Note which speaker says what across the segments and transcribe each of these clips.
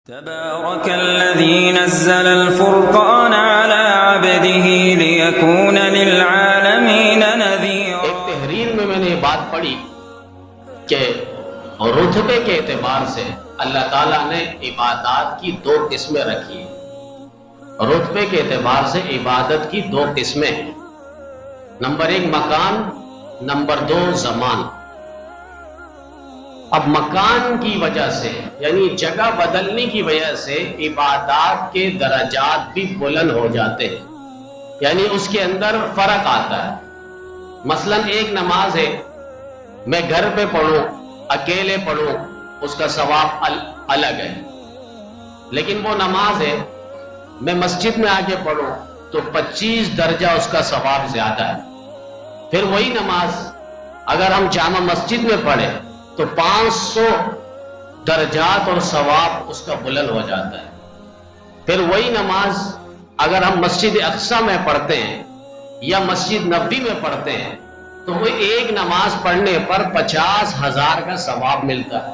Speaker 1: تبارك الذي نزل الفرقان على عبده ليكون للعالمين نذيرا۔
Speaker 2: ایک تحریر میں نے یہ بات پڑھی کہ رتبے کے اعتبار سے اللہ تعالیٰ نے عبادات کی دو قسمیں رکھی ہیں۔ رتبے کے اعتبار سے عبادت کی دو قسمیں ہیں، نمبر ایک مکان، نمبر دو زمان۔ اب مکان کی وجہ سے یعنی جگہ بدلنے کی وجہ سے عبادات کے درجات بھی بلند ہو جاتے ہیں، یعنی اس کے اندر فرق آتا ہے۔ مثلا ایک نماز ہے، میں گھر پہ پڑھوں، اکیلے پڑھوں، اس کا ثواب الگ ہے، لیکن وہ نماز ہے میں مسجد میں آ کے پڑھوں تو 25 درجہ اس کا ثواب زیادہ ہے۔ پھر وہی نماز اگر ہم جامع مسجد میں پڑھیں تو 500 درجات اور ثواب اس کا بلند ہو جاتا ہے۔ پھر وہی نماز اگر ہم مسجد اقصی میں پڑھتے ہیں یا مسجد نبوی میں پڑھتے ہیں تو وہ ایک نماز پڑھنے پر 50,000 کا ثواب ملتا ہے۔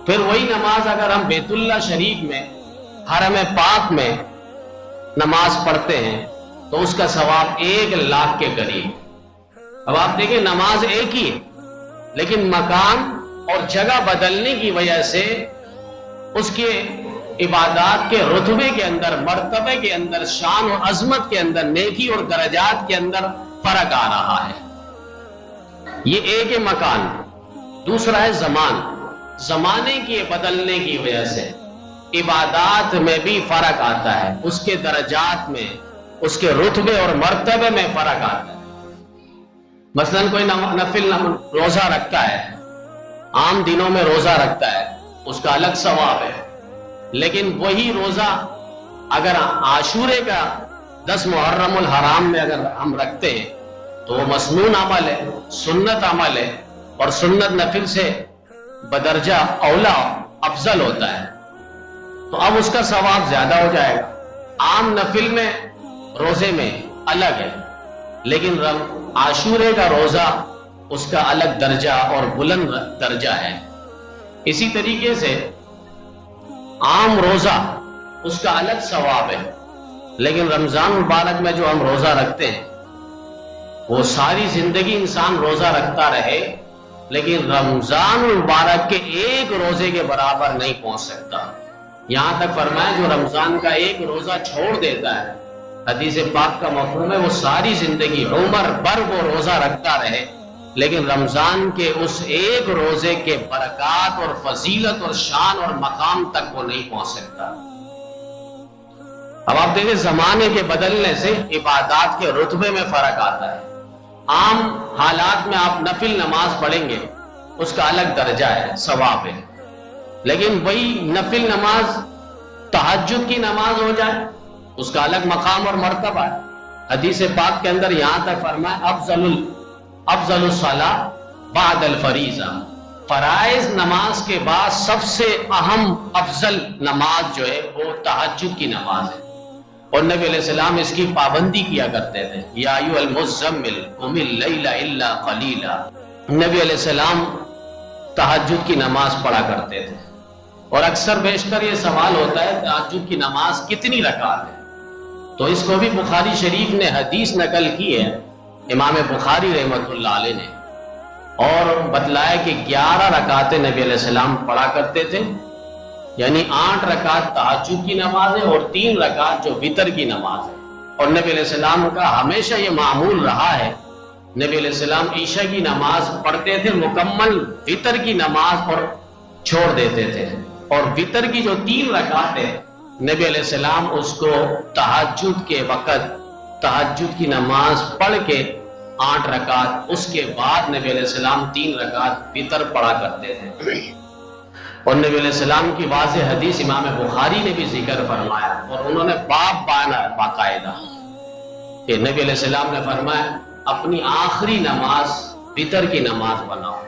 Speaker 2: پھر وہی نماز اگر ہم بیت اللہ شریف میں حرم پاک میں نماز پڑھتے ہیں تو اس کا ثواب 1,00,000 کے قریب۔ اب آپ دیکھیں نماز ایک ہی ہے، لیکن مکان اور جگہ بدلنے کی وجہ سے اس کے عبادات کے رتبے کے اندر، مرتبے کے اندر، شان اور عظمت کے اندر، نیکی اور درجات کے اندر فرق آ رہا ہے۔ یہ ایک ہے مکان۔ دوسرا ہے زمان۔ زمانے کے بدلنے کی وجہ سے عبادات میں بھی فرق آتا ہے، اس کے درجات میں، اس کے رتبے اور مرتبے میں فرق آتا ہے۔ مثلا کوئی نفل روزہ رکھتا ہے، عام دنوں میں روزہ رکھتا ہے، اس کا الگ ثواب ہے، لیکن وہی روزہ اگر عاشورے کا 10 محرم الحرام میں اگر ہم رکھتے ہیں تو وہ مسنون عمل ہے، سنت عمل ہے، اور سنت نفل سے بدرجہ اولا افضل ہوتا ہے، تو اب اس کا ثواب زیادہ ہو جائے گا۔ عام نفل میں روزے میں الگ ہے، لیکن عاشورے کا روزہ اس کا الگ درجہ اور بلند درجہ ہے۔ اسی طریقے سے عام روزہ اس کا الگ ثواب ہے، لیکن رمضان مبارک میں جو ہم روزہ رکھتے ہیں وہ ساری زندگی انسان روزہ رکھتا رہے، لیکن رمضان مبارک کے ایک روزے کے برابر نہیں پہنچ سکتا۔ یہاں تک فرمایا جو رمضان کا ایک روزہ چھوڑ دیتا ہے، حدیث پاک کا مفہوم ہے وہ ساری زندگی عمر بھر وہ روزہ رکھتا رہے، لیکن رمضان کے اس ایک روزے کے برکات اور فضیلت اور شان اور مقام تک وہ نہیں پہنچ سکتا۔ اب آپ دیکھیں زمانے کے بدلنے سے عبادات کے رتبے میں فرق آتا ہے۔ عام حالات میں آپ نفل نماز پڑھیں گے، اس کا الگ درجہ ہے، ثواب ہے، لیکن وہی نفل نماز تہجد کی نماز ہو جائے اس کا الگ مقام اور مرتبہ ہے۔ حدیث پاک کے اندر یہاں تک فرمایا افضل الصلاۃ بعد الفریضہ، فرائض نماز کے بعد سب سے اہم افضل نماز جو ہے وہ تہجد کی نماز ہے، اور نبی علیہ السلام اس کی پابندی کیا کرتے تھے۔ یا ایھا المزمل قم اللیل الا قلیلا، نبی علیہ السلام تہجد کی نماز پڑھا کرتے تھے، اور اکثر بیشتر یہ سوال ہوتا ہے تہجد کی نماز کتنی رکعت ہے، تو اس کو بھی بخاری شریف نے حدیث نقل کی ہے امام بخاری رحمۃ اللہ علیہ نے، اور بتلایا کہ 11 رکعتیں نبی علیہ السلام پڑھا کرتے تھے، یعنی 8 رکعت تہجد کی نماز ہے اور 3 رکعت جو وتر کی نماز ہے۔ اور نبی علیہ السلام کا ہمیشہ یہ معمول رہا ہے، نبی علیہ السلام عشاء کی نماز پڑھتے تھے مکمل وتر کی نماز اور چھوڑ دیتے تھے، اور وتر کی جو 3 رکعت ہے نبی علیہ السلام اس کو تہجد کے وقت تہجد کی نماز پڑھ کے 8 رکعت، اس کے بعد نبی علیہ السلام 3 رکعت وتر پڑھا کرتے تھے۔ اور نبی علیہ السلام کی واضح حدیث امام بخاری نے بھی ذکر فرمایا، اور انہوں نے باب بانا باقاعدہ کہ نبی علیہ السلام نے فرمایا اپنی آخری نماز وتر کی نماز بناؤ۔